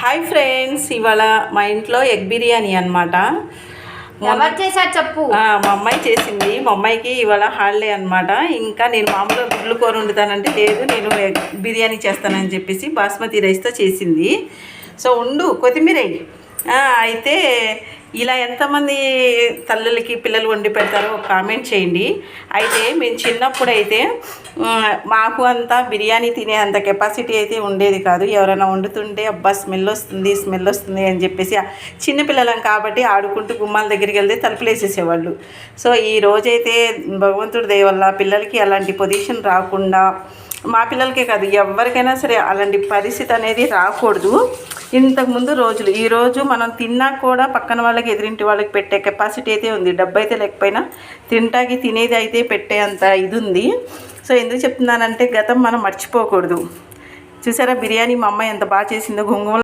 Hi friends, ఇవాళ మా ఇంట్లో ఎగ్ బిర్యానీ అనమాట. ఎవరు చేశారు చెప్పు? మా అమ్మాయి చేసింది. మా అమ్మాయికి ఇవాళ హాలిడే అనమాట. ఇంకా నేను మామూలుగా గుడ్లు కూర వండుతానంటే లేదు, నేను ఎగ్ బిర్యానీ చేస్తానని చెప్పేసి బాస్మతి రైస్తో చేసింది. సో ఉండు, కొత్తిమీర అయితే ఇలా ఎంతమంది తల్లులకి పిల్లలు వండి పెడతారో ఒక కామెంట్ చేయండి. అయితే మేము చిన్నప్పుడు అయితే మాకు అంతా బిర్యానీ తినే అంత కెపాసిటీ అయితే ఉండేది కాదు. ఎవరైనా వండుతుంటే అబ్బా స్మెల్ వస్తుంది అని చెప్పేసి చిన్నపిల్లలం కాబట్టి ఆడుకుంటూ గుమ్మాల దగ్గరికి వెళ్తే తలుపులు వేసేసేవాళ్ళు. సో ఈ రోజైతే భగవంతుడి దయ వల్ల పిల్లలకి అలాంటి పొజిషన్ రాకుండా, మా పిల్లలకే కాదు ఎవరికైనా సరే అలాంటి పరిస్థితి అనేది రాకూడదు. ఇంతకుముందు రోజులు, ఈరోజు మనం తిన్నా కూడా పక్కన వాళ్ళకి ఎదురింటి వాళ్ళకి పెట్టే కెపాసిటీ అయితే ఉంది. డబ్బు అయితే లేకపోయినా తినేది అయితే పెట్టే అంత ఇది ఉంది. సో ఎందుకు చెప్తున్నానంటే గతం మనం మర్చిపోకూడదు. చూసారా బిర్యానీ మా అమ్మాయి ఎంత బాగా చేసిందో.